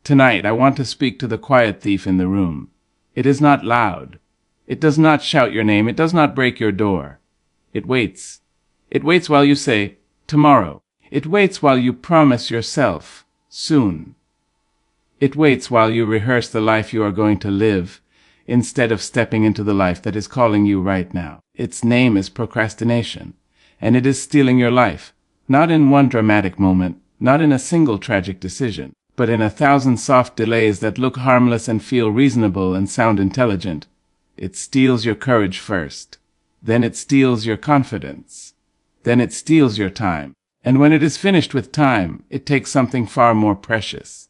Tonight, I want to speak to the quiet thief in the room. It is not loud. It does not shout your name. It does not break your door. It waits. It waits while you say, tomorrow. It waits while you promise yourself, soon. It waits while you rehearse the life you are going to live, instead of stepping into the life that is calling you right now. Its name is procrastination, and it is stealing your life, not in one dramatic moment, not in a single tragic decision, but in 1,000 soft delays that look harmless and feel reasonable and sound intelligent. It steals your courage first. Then it steals your confidence. Then it steals your time. And when it is finished with time, it takes something far more precious.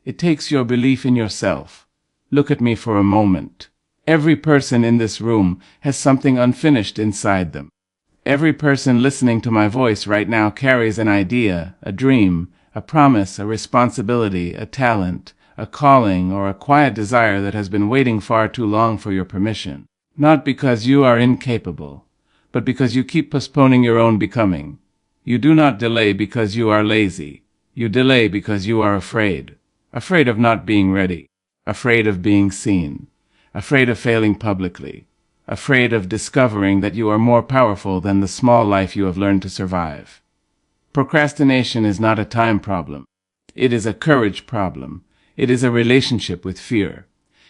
It takes your belief in yourself. Look at me for a moment. Every person in this room has something unfinished inside them. Every person listening to my voice right now carries an idea, a dream, a promise, a responsibility, a talent, a calling, or a quiet desire that has been waiting far too long for your permission. Not because you are incapable, but because you keep postponing your own becoming. You do not delay because you are lazy. You delay because you are afraid. Afraid of not being ready. Afraid of being seen. Afraid of failing publicly. Afraid of discovering that you are more powerful than the small life you have learned to survive. Procrastination is not a time problem. It is a courage problem. It is a relationship with fear.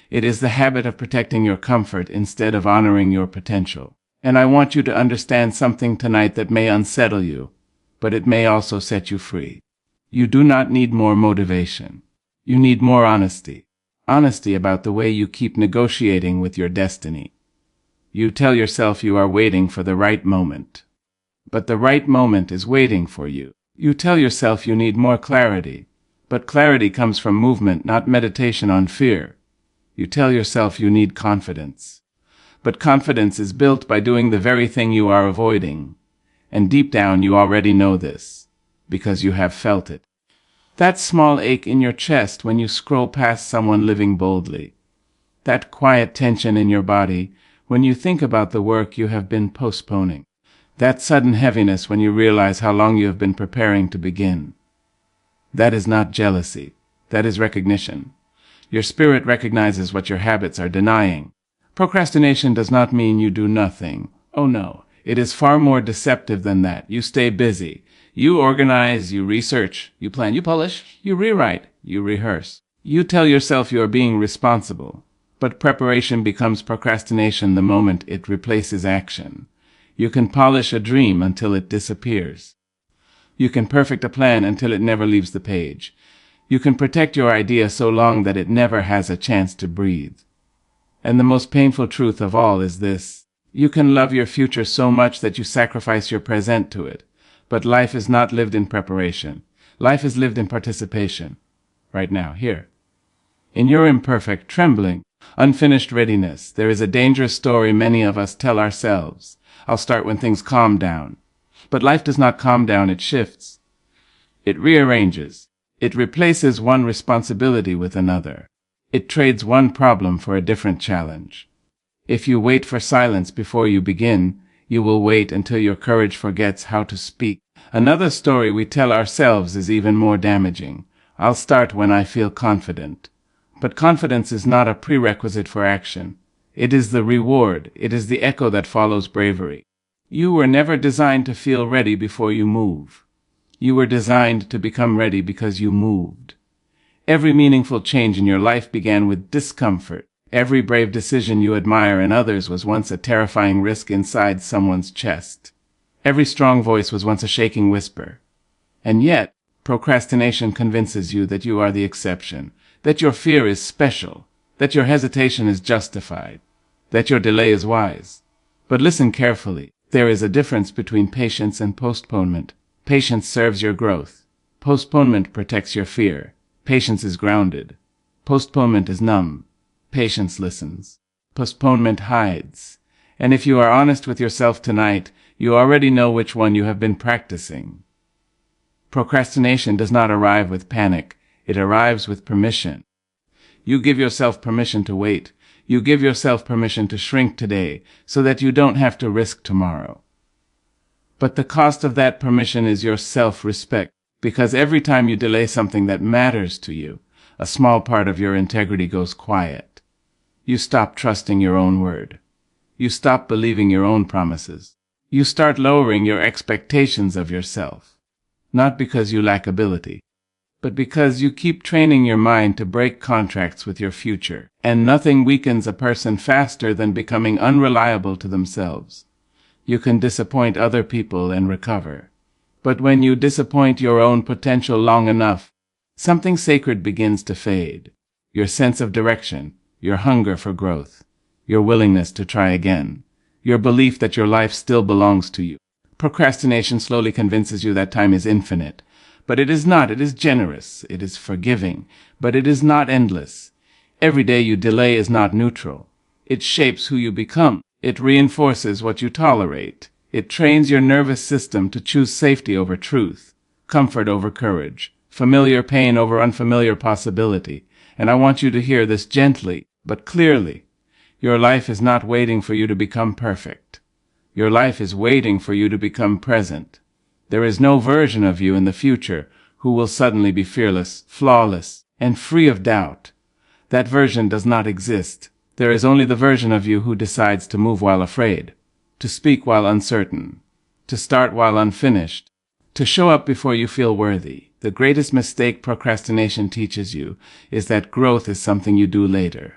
It is the habit of protecting your comfort instead of honoring your potential. And I want you to understand something tonight that may unsettle you, but it may also set you free. You do not need more motivation. You need more honesty. Honesty about the way you keep negotiating with your destiny. You tell yourself you are waiting for the right moment. But the right moment is waiting for you. You tell yourself you need more clarity. But clarity comes from movement, not meditation on fear. You tell yourself you need confidence. But confidence is built by doing the very thing you are avoiding. And deep down you already know this, because you have felt it. That small ache in your chest when you scroll past someone living boldly. That quiet tension in your body when you think about the work you have been postponing. That sudden heaviness when you realize how long you have been preparing to begin. That is not jealousy. That is recognition. Your spirit recognizes what your habits are denying. Procrastination does not mean you do nothing. Oh no, it is far more deceptive than that. You stay busy. You organize, you research, you plan, you polish, you rewrite, you rehearse. You tell yourself you are being responsible. But preparation becomes procrastination the moment it replaces action. You can polish a dream until it disappears. You can perfect a plan until it never leaves the page. You can protect your idea so long that it never has a chance to breathe. And the most painful truth of all is this. You can love your future so much that you sacrifice your present to it. But life is not lived in preparation. Life is lived in participation. Right now, here. In your imperfect, trembling, unfinished readiness, there is a dangerous story many of us tell ourselves. I'll start when things calm down. But life does not calm down, it shifts. It rearranges. It replaces one responsibility with another. It trades one problem for a different challenge. If you wait for silence before you begin, you will wait until your courage forgets how to speak. Another story we tell ourselves is even more damaging. I'll start when I feel confident. But confidence is not a prerequisite for action. It is the reward. It is the echo that follows bravery. You were never designed to feel ready before you move. You were designed to become ready because you moved. Every meaningful change in your life began with discomfort. Every brave decision you admire in others was once a terrifying risk inside someone's chest. Every strong voice was once a shaking whisper. And yet, procrastination convinces you that you are the exception, that your fear is special, that your hesitation is justified, that your delay is wise. But listen carefully. There is a difference between patience and postponement. Patience serves your growth. Postponement protects your fear. Patience is grounded. Postponement is numb. Patience listens. Postponement hides. And if you are honest with yourself tonight, you already know which one you have been practicing. Procrastination does not arrive with panic. It arrives with permission. You give yourself permission to wait. You give yourself permission to shrink today so that you don't have to risk tomorrow. But the cost of that permission is your self-respect, because every time you delay something that matters to you, a small part of your integrity goes quiet. You stop trusting your own word. You stop believing your own promises. You start lowering your expectations of yourself. Not because you lack ability, but because you keep training your mind to break contracts with your future. And nothing weakens a person faster than becoming unreliable to themselves. You can disappoint other people and recover. But when you disappoint your own potential long enough, something sacred begins to fade. Your sense of direction, your hunger for growth, your willingness to try again, your belief that your life still belongs to you. Procrastination slowly convinces you that time is infinite. But it is not. It is generous. It is forgiving. But it is not endless. Every day you delay is not neutral. It shapes who you become. It reinforces what you tolerate. It trains your nervous system to choose safety over truth, comfort over courage, familiar pain over unfamiliar possibility. And I want you to hear this gently, but clearly. Your life is not waiting for you to become perfect. Your life is waiting for you to become present. There is no version of you in the future who will suddenly be fearless, flawless, and free of doubt. That version does not exist. There is only the version of you who decides to move while afraid, to speak while uncertain, to start while unfinished, to show up before you feel worthy. The greatest mistake procrastination teaches you is that growth is something you do later.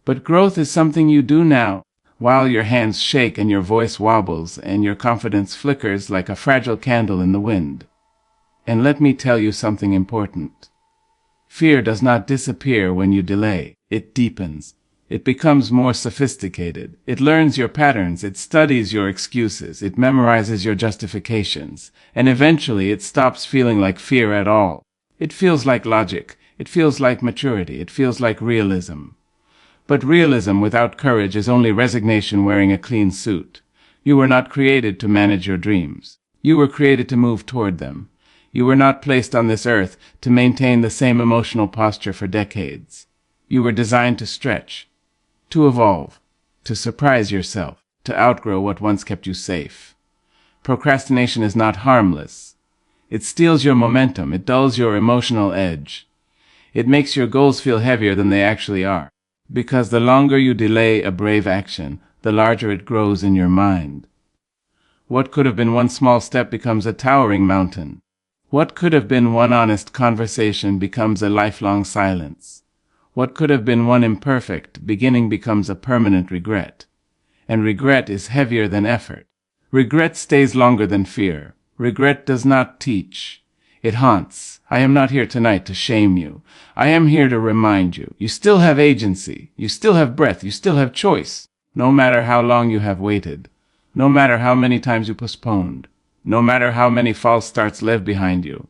But growth is something you do now, while your hands shake and your voice wobbles and your confidence flickers like a fragile candle in the wind. And let me tell you something important. Fear does not disappear when you delay. It deepens. It becomes more sophisticated. It learns your patterns. It studies your excuses. It memorizes your justifications. And eventually it stops feeling like fear at all. It feels like logic. It feels like maturity. It feels like realism. But realism without courage is only resignation wearing a clean suit. You were not created to manage your dreams. You were created to move toward them. You were not placed on this earth to maintain the same emotional posture for decades. You were designed to stretch, to evolve, to surprise yourself, to outgrow what once kept you safe. Procrastination is not harmless. It steals your momentum. It dulls your emotional edge. It makes your goals feel heavier than they actually are. Because the longer you delay a brave action, the larger it grows in your mind. What could have been one small step becomes a towering mountain. What could have been one honest conversation becomes a lifelong silence. What could have been one imperfect beginning becomes a permanent regret. And regret is heavier than effort. Regret stays longer than fear. Regret does not teach. It haunts. I am not here tonight to shame you. I am here to remind you. You still have agency. You still have breath. You still have choice. No matter how long you have waited. No matter how many times you postponed. No matter how many false starts left behind you.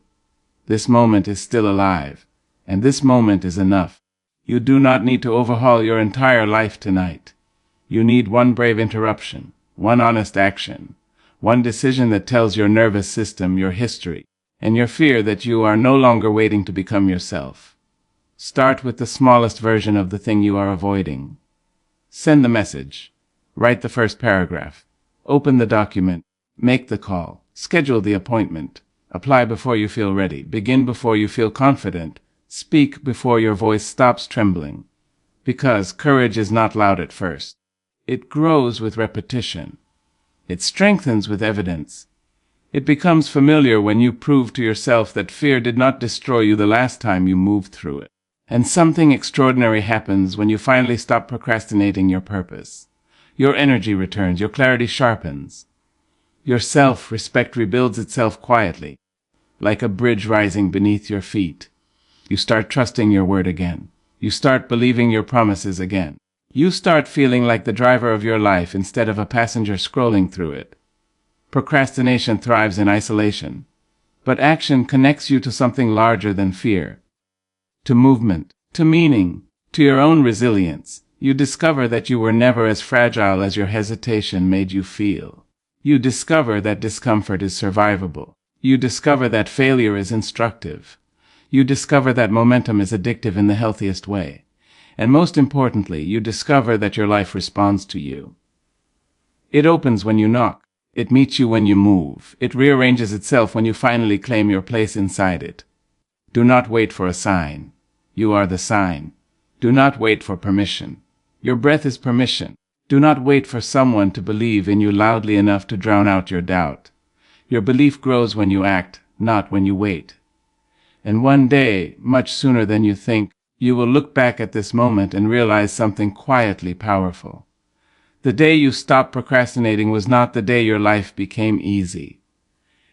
This moment is still alive. And this moment is enough. You do not need to overhaul your entire life tonight. You need one brave interruption. One honest action. One decision that tells your nervous system your history. And your fear that you are no longer waiting to become yourself. Start with the smallest version of the thing you are avoiding. Send the message. Write the first paragraph. Open the document. Make the call. Schedule the appointment. Apply before you feel ready. Begin before you feel confident. Speak before your voice stops trembling. Because courage is not loud at first. It grows with repetition. It strengthens with evidence. It becomes familiar when you prove to yourself that fear did not destroy you the last time you moved through it. And something extraordinary happens when you finally stop procrastinating your purpose. Your energy returns, your clarity sharpens. Your self-respect rebuilds itself quietly, like a bridge rising beneath your feet. You start trusting your word again. You start believing your promises again. You start feeling like the driver of your life instead of a passenger scrolling through it. Procrastination thrives in isolation, but action connects you to something larger than fear. To movement, to meaning, to your own resilience. You discover that you were never as fragile as your hesitation made you feel. You discover that discomfort is survivable. You discover that failure is instructive. You discover that momentum is addictive in the healthiest way. And most importantly, you discover that your life responds to you. It opens when you knock. It meets you when you move. It rearranges itself when you finally claim your place inside it. Do not wait for a sign. You are the sign. Do not wait for permission. Your breath is permission. Do not wait for someone to believe in you loudly enough to drown out your doubt. Your belief grows when you act, not when you wait. And one day, much sooner than you think, you will look back at this moment and realize something quietly powerful. The day you stopped procrastinating was not the day your life became easy.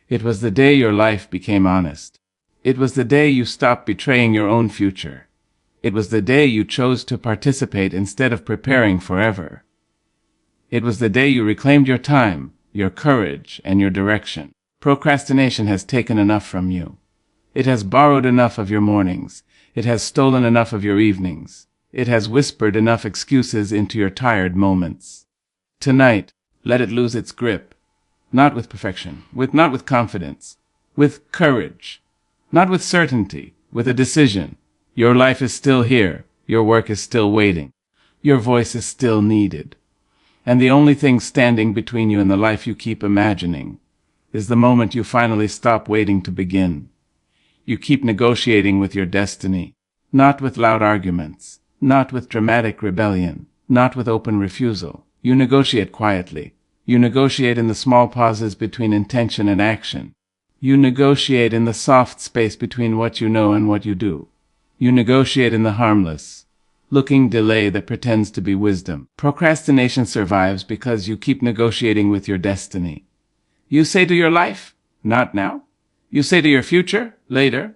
It was the day your life became honest. It was the day you stopped betraying your own future. It was the day you chose to participate instead of preparing forever. It was the day you reclaimed your time, your courage, and your direction. Procrastination has taken enough from you. It has borrowed enough of your mornings. It has stolen enough of your evenings. It has whispered enough excuses into your tired moments. Tonight, let it lose its grip. Not with perfection, not with confidence, with courage. Not with certainty, with a decision. Your life is still here. Your work is still waiting. Your voice is still needed. And the only thing standing between you and the life you keep imagining is the moment you finally stop waiting to begin. You keep negotiating with your destiny, not with loud arguments, not with dramatic rebellion, not with open refusal. You negotiate quietly. You negotiate in the small pauses between intention and action. You negotiate in the soft space between what you know and what you do. You negotiate in the harmless, looking delay that pretends to be wisdom. Procrastination survives because you keep negotiating with your destiny. You say to your life, not now. You say to your future, later.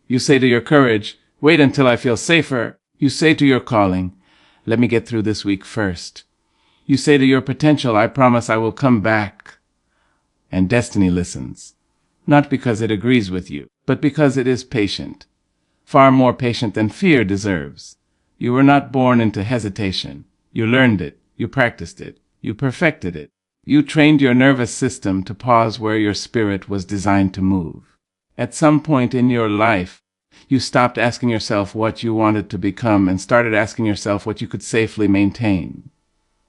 You say to your courage, wait until I feel safer. You say to your calling, let me get through this week first. You say to your potential, I promise I will come back. And destiny listens, not because it agrees with you, but because it is patient. Far more patient than fear deserves. You were not born into hesitation. You learned it. You practiced it. You perfected it. You trained your nervous system to pause where your spirit was designed to move. At some point in your life, you stopped asking yourself what you wanted to become and started asking yourself what you could safely maintain.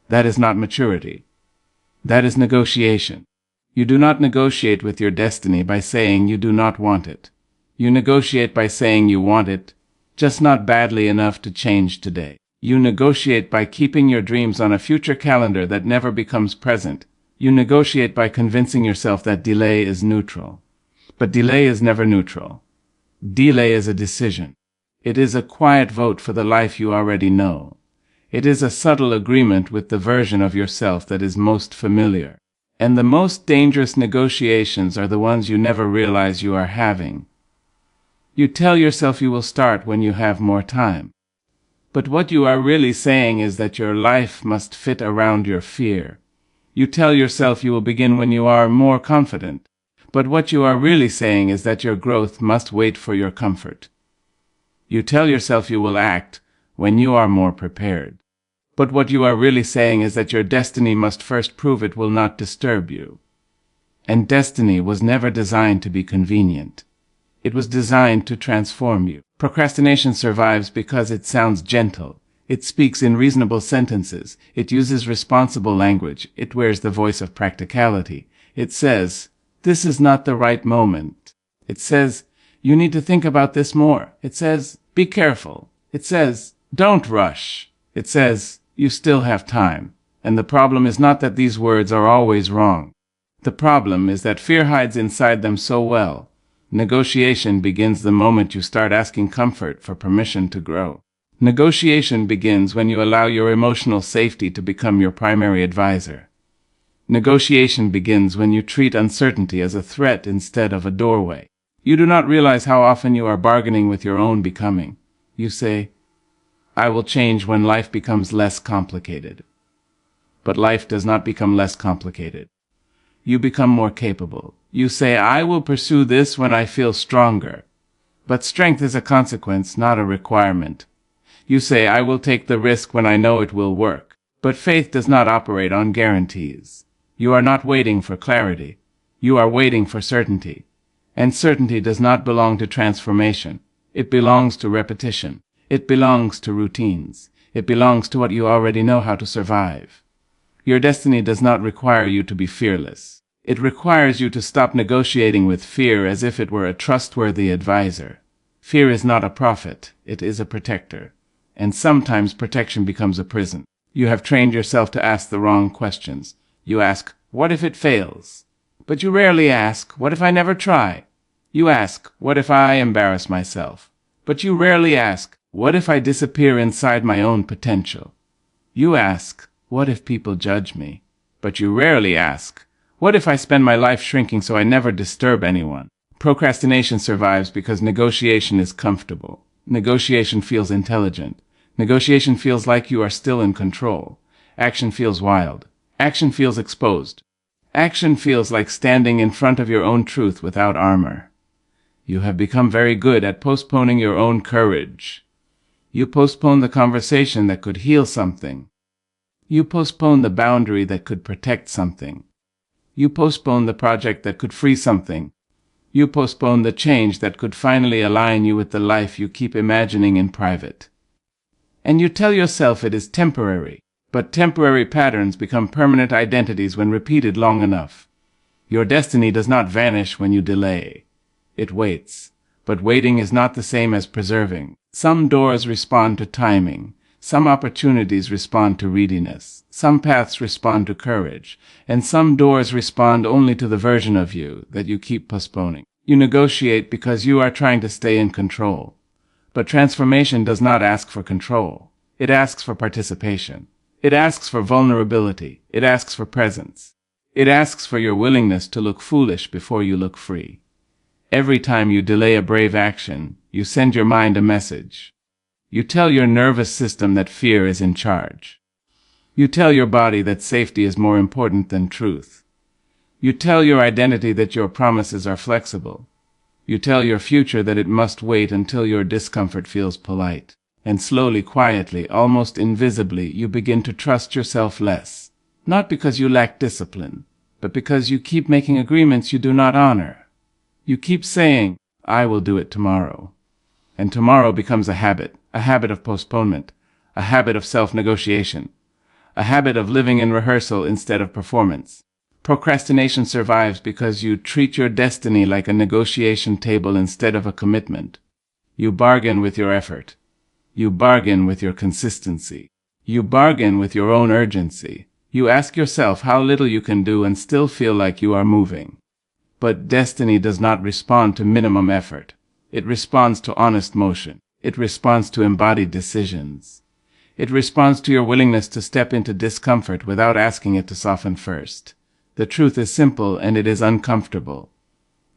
That is not maturity. That is negotiation. You do not negotiate with your destiny by saying you do not want it. You negotiate by saying you want it, just not badly enough to change today. You negotiate by keeping your dreams on a future calendar that never becomes present. You negotiate by convincing yourself that delay is neutral. But delay is never neutral. Delay is a decision. It is a quiet vote for the life you already know. It is a subtle agreement with the version of yourself that is most familiar. And the most dangerous negotiations are the ones you never realize you are having. You tell yourself you will start when you have more time. But what you are really saying is that your life must fit around your fear. You tell yourself you will begin when you are more confident. But what you are really saying is that your growth must wait for your comfort. You tell yourself you will act when you are more prepared. But what you are really saying is that your destiny must first prove it will not disturb you. And destiny was never designed to be convenient. It was designed to transform you. Procrastination survives because it sounds gentle. It speaks in reasonable sentences. It uses responsible language. It wears the voice of practicality. It says, this is not the right moment. It says, you need to think about this more. It says, be careful. It says, don't rush. It says, you still have time. And the problem is not that these words are always wrong. The problem is that fear hides inside them so well. Negotiation begins the moment you start asking comfort for permission to grow. Negotiation begins when you allow your emotional safety to become your primary advisor. Negotiation begins when you treat uncertainty as a threat instead of a doorway. You do not realize how often you are bargaining with your own becoming. You say, I will change when life becomes less complicated. But life does not become less complicated. You become more capable. You say, I will pursue this when I feel stronger. But strength is a consequence, not a requirement. You say, I will take the risk when I know it will work. But faith does not operate on guarantees. You are not waiting for clarity. You are waiting for certainty. And certainty does not belong to transformation. It belongs to repetition. It belongs to routines. It belongs to what you already know how to survive. Your destiny does not require you to be fearless. It requires you to stop negotiating with fear as if it were a trustworthy advisor. Fear is not a prophet, it is a protector. And sometimes protection becomes a prison. You have trained yourself to ask the wrong questions. You ask, what if it fails? But you rarely ask, what if I never try? You ask, what if I embarrass myself? But you rarely ask, what if I disappear inside my own potential? You ask, what if people judge me? But you rarely ask, what if I spend my life shrinking so I never disturb anyone? Procrastination survives because negotiation is comfortable. Negotiation feels intelligent. Negotiation feels like you are still in control. Action feels wild. Action feels exposed. Action feels like standing in front of your own truth without armor. You have become very good at postponing your own courage. You postpone the conversation that could heal something. You postpone the boundary that could protect something. You postpone the project that could free something. You postpone the change that could finally align you with the life you keep imagining in private. And you tell yourself it is temporary, but temporary patterns become permanent identities when repeated long enough. Your destiny does not vanish when you delay. It waits, but waiting is not the same as preserving. Some doors respond to timing. Some opportunities respond to readiness. Some paths respond to courage. And some doors respond only to the version of you that you keep postponing. You negotiate because you are trying to stay in control. But transformation does not ask for control. It asks for participation. It asks for vulnerability. It asks for presence. It asks for your willingness to look foolish before you look free. Every time you delay a brave action, you send your mind a message. You tell your nervous system that fear is in charge. You tell your body that safety is more important than truth. You tell your identity that your promises are flexible. You tell your future that it must wait until your discomfort feels polite. And slowly, quietly, almost invisibly, you begin to trust yourself less. Not because you lack discipline, but because you keep making agreements you do not honor. You keep saying, I will do it tomorrow. And tomorrow becomes a habit of postponement, a habit of self-negotiation, a habit of living in rehearsal instead of performance. Procrastination survives because you treat your destiny like a negotiation table instead of a commitment. You bargain with your effort. You bargain with your consistency. You bargain with your own urgency. You ask yourself how little you can do and still feel like you are moving. But destiny does not respond to minimum effort. It responds to honest motion. It responds to embodied decisions. It responds to your willingness to step into discomfort without asking it to soften first. The truth is simple and it is uncomfortable.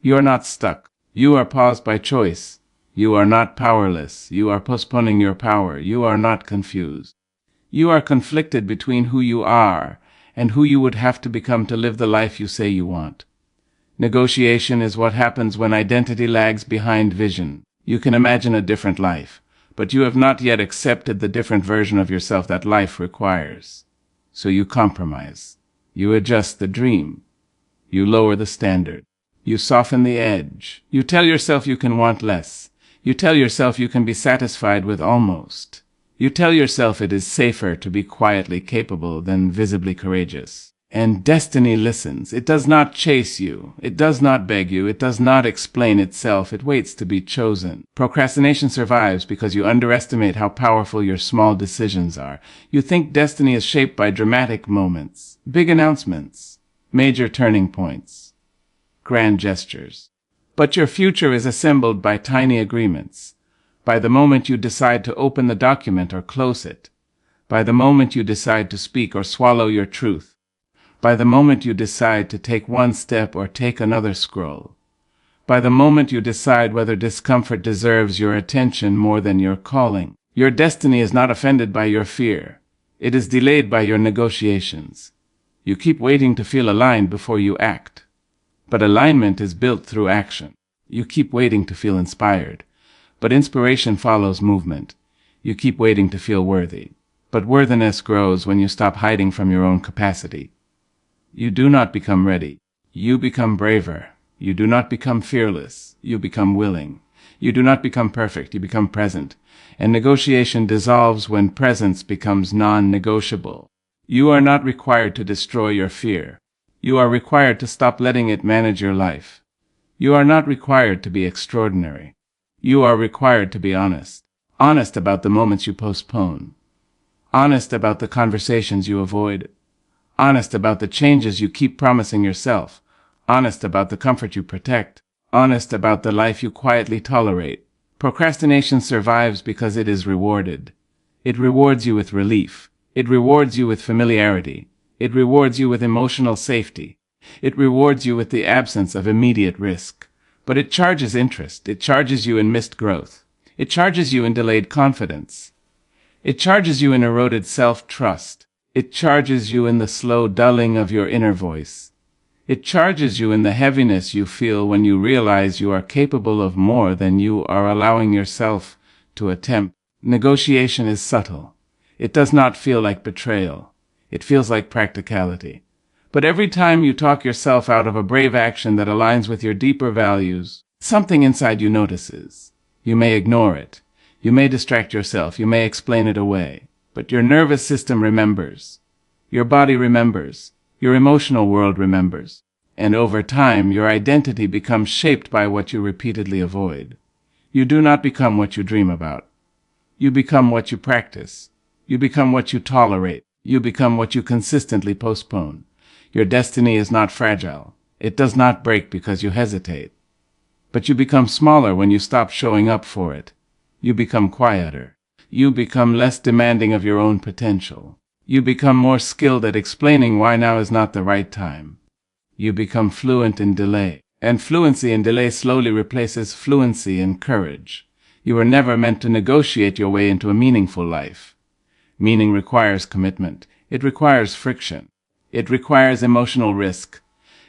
You are not stuck. You are paused by choice. You are not powerless. You are postponing your power. You are not confused. You are conflicted between who you are and who you would have to become to live the life you say you want. Negotiation is what happens when identity lags behind vision. You can imagine a different life, but you have not yet accepted the different version of yourself that life requires. So you compromise. You adjust the dream. You lower the standard. You soften the edge. You tell yourself you can want less. You tell yourself you can be satisfied with almost. You tell yourself it is safer to be quietly capable than visibly courageous. And destiny listens. It does not chase you. It does not beg you. It does not explain itself. It waits to be chosen. Procrastination survives because you underestimate how powerful your small decisions are. You think destiny is shaped by dramatic moments, big announcements, major turning points, grand gestures. But your future is assembled by tiny agreements. By the moment you decide to open the document or close it. By the moment you decide to speak or swallow your truth. By the moment you decide to take one step or take another scroll. By the moment you decide whether discomfort deserves your attention more than your calling. Your destiny is not offended by your fear. It is delayed by your negotiations. You keep waiting to feel aligned before you act. But alignment is built through action. You keep waiting to feel inspired. But inspiration follows movement. You keep waiting to feel worthy. But worthiness grows when you stop hiding from your own capacity. You do not become ready. You become braver. You do not become fearless. You become willing. You do not become perfect. You become present. And negotiation dissolves when presence becomes non-negotiable. You are not required to destroy your fear. You are required to stop letting it manage your life. You are not required to be extraordinary. You are required to be honest. Honest about the moments you postpone. Honest about the conversations you avoid. Honest about the changes you keep promising yourself. Honest about the comfort you protect. Honest about the life you quietly tolerate. Procrastination survives because it is rewarded. It rewards you with relief. It rewards you with familiarity. It rewards you with emotional safety. It rewards you with the absence of immediate risk. But it charges interest. It charges you in missed growth. It charges you in delayed confidence. It charges you in eroded self-trust. It charges you in the slow dulling of your inner voice. It charges you in the heaviness you feel when you realize you are capable of more than you are allowing yourself to attempt. Negotiation is subtle. It does not feel like betrayal. It feels like practicality. But every time you talk yourself out of a brave action that aligns with your deeper values, something inside you notices. You may ignore it. You may distract yourself. You may explain it away. But your nervous system remembers. Your body remembers. Your emotional world remembers. And over time, your identity becomes shaped by what you repeatedly avoid. You do not become what you dream about. You become what you practice. You become what you tolerate. You become what you consistently postpone. Your destiny is not fragile. It does not break because you hesitate. But you become smaller when you stop showing up for it. You become quieter. You become less demanding of your own potential. You become more skilled at explaining why now is not the right time. You become fluent in delay. And fluency in delay slowly replaces fluency in courage. You were never meant to negotiate your way into a meaningful life. Meaning requires commitment. It requires friction. It requires emotional risk.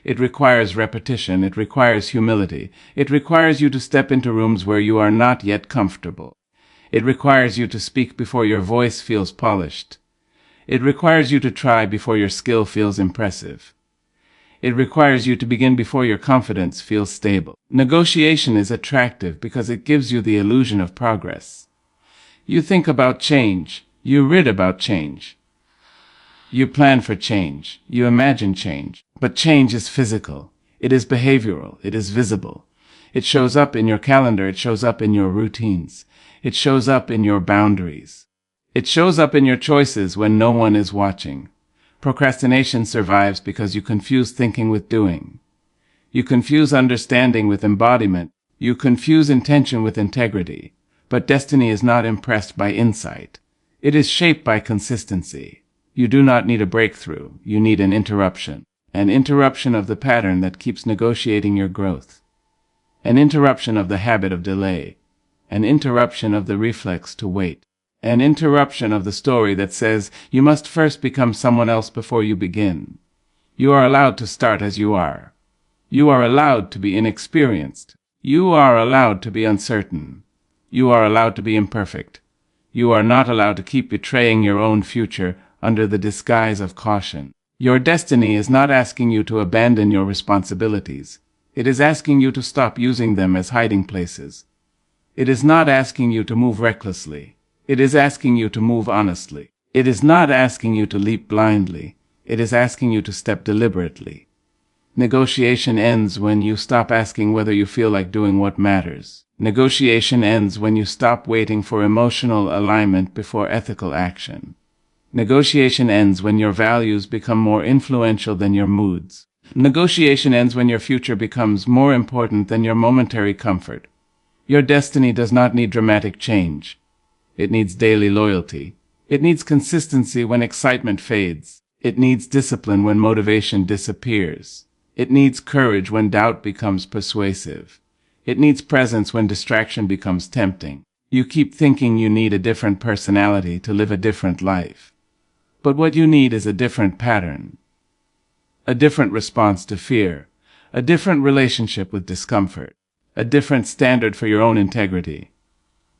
It requires repetition. It requires humility. It requires you to step into rooms where you are not yet comfortable. It requires you to speak before your voice feels polished. It requires you to try before your skill feels impressive. It requires you to begin before your confidence feels stable. Negotiation is attractive because it gives you the illusion of progress. You think about change. You read about change. You plan for change. You imagine change. But change is physical. It is behavioral. It is visible. It shows up in your calendar. It shows up in your routines. It shows up in your boundaries. It shows up in your choices when no one is watching. Procrastination survives because you confuse thinking with doing. You confuse understanding with embodiment. You confuse intention with integrity. But destiny is not impressed by insight. It is shaped by consistency. You do not need a breakthrough. You need an interruption of the pattern that keeps negotiating your growth. An interruption of the habit of delay. An interruption of the reflex to wait. An interruption of the story that says you must first become someone else before you begin. You are allowed to start as you are. You are allowed to be inexperienced. You are allowed to be uncertain. You are allowed to be imperfect. You are not allowed to keep betraying your own future under the disguise of caution. Your destiny is not asking you to abandon your responsibilities. It is asking you to stop using them as hiding places. It is not asking you to move recklessly. It is asking you to move honestly. It is not asking you to leap blindly. It is asking you to step deliberately. Negotiation ends when you stop asking whether you feel like doing what matters. Negotiation ends when you stop waiting for emotional alignment before ethical action. Negotiation ends when your values become more influential than your moods. Negotiation ends when your future becomes more important than your momentary comfort. Your destiny does not need dramatic change. It needs daily loyalty. It needs consistency when excitement fades. It needs discipline when motivation disappears. It needs courage when doubt becomes persuasive. It needs presence when distraction becomes tempting. You keep thinking you need a different personality to live a different life. But what you need is a different pattern. A different response to fear. A different relationship with discomfort. A different standard for your own integrity.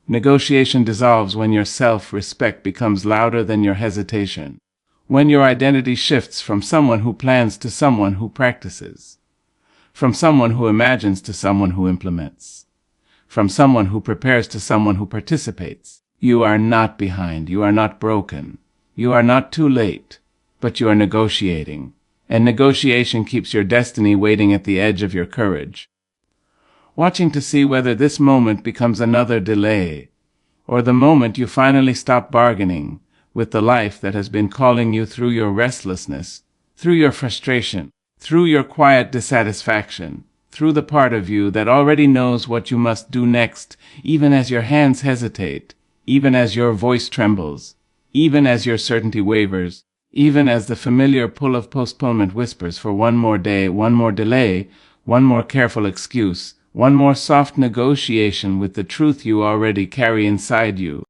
Negotiation dissolves when your self-respect becomes louder than your hesitation. When your identity shifts from someone who plans to someone who practices. From someone who imagines to someone who implements. From someone who prepares to someone who participates. You are not behind. You are not broken. You are not too late. But you are negotiating. And negotiation keeps your destiny waiting at the edge of your courage. watching to see whether this moment becomes another delay, or the moment you finally stop bargaining with the life that has been calling you through your restlessness, through your frustration, through your quiet dissatisfaction, through the part of you that already knows what you must do next, even as your hands hesitate, even as your voice trembles, even as your certainty wavers, even as the familiar pull of postponement whispers for one more day, one more delay, one more careful excuse, one more soft negotiation with the truth you already carry inside you.